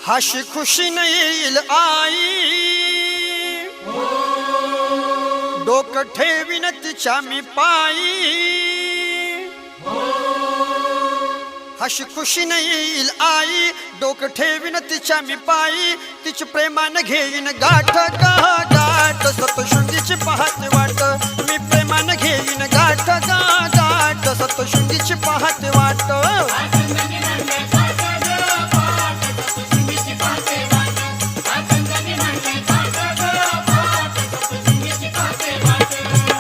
हशी खुशी न येईल आई, डोकं ठेवीन तिच्या मी पायी. हशी खुशी न येईल आई, डोकं ठेवीन तिच्या मी पायी. तिची प्रेमानं घेईन गाठ गाठ, सप्तशृंगीची पहाटे वाट.